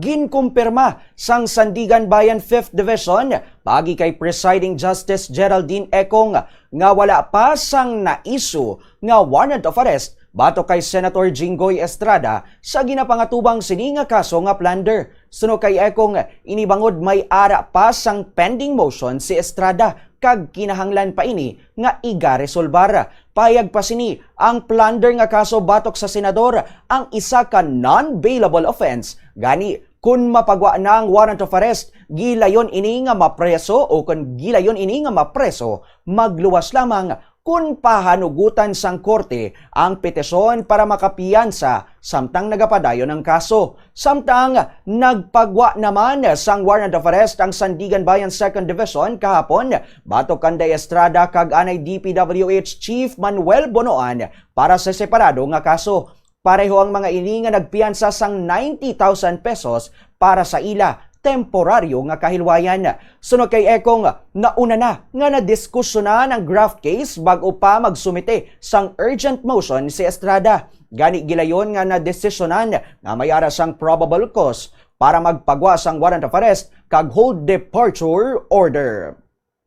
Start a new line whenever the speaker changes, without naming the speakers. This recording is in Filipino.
ginkumpirma sang Sandigan Bayan 5th Division pagi kay Presiding Justice Geraldine Econg nga wala pa sang naisu nga warrant of arrest bato kay Senator Jinggoy Estrada sa ginapangatubang sini nga kaso nga plunder. Suno kay Econg, inibangod may ara pa sang pending motion si Estrada kag kinahanglan pa ini nga iga-resolbar. Payag pa sini ang plunder nga kaso batok sa senador ang isa ka non-bailable offense. Gani kun mapagwa na ang warrant of arrest, gilayon ini nga mapreso o kun gilayon ini nga mapreso, magluwas lamang kung pahanugutan sang korte ang petisyon para makapiyansa samtang nagapadayon ng kaso. Samtang nagpagwa naman sang warrant of arrest ang Sandigan Bayan 2nd Division kahapon batok kanday Estrada kag anay DPWH Chief Manuel Bonoan para sa separado nga kaso. Pareho ang mga ini nga nagpiyansa sang 90,000 pesos para sa ila temporaryo nga kahilwayan. Sunod kay Econg, nauna na nga nadiskusyonan ang graft case bago pa magsumite sang urgent motion si Estrada. Gani gilayon nga nadesisyonan nga may ara sang probable cause para magpagwa sang warrant of arrest kag hold departure order.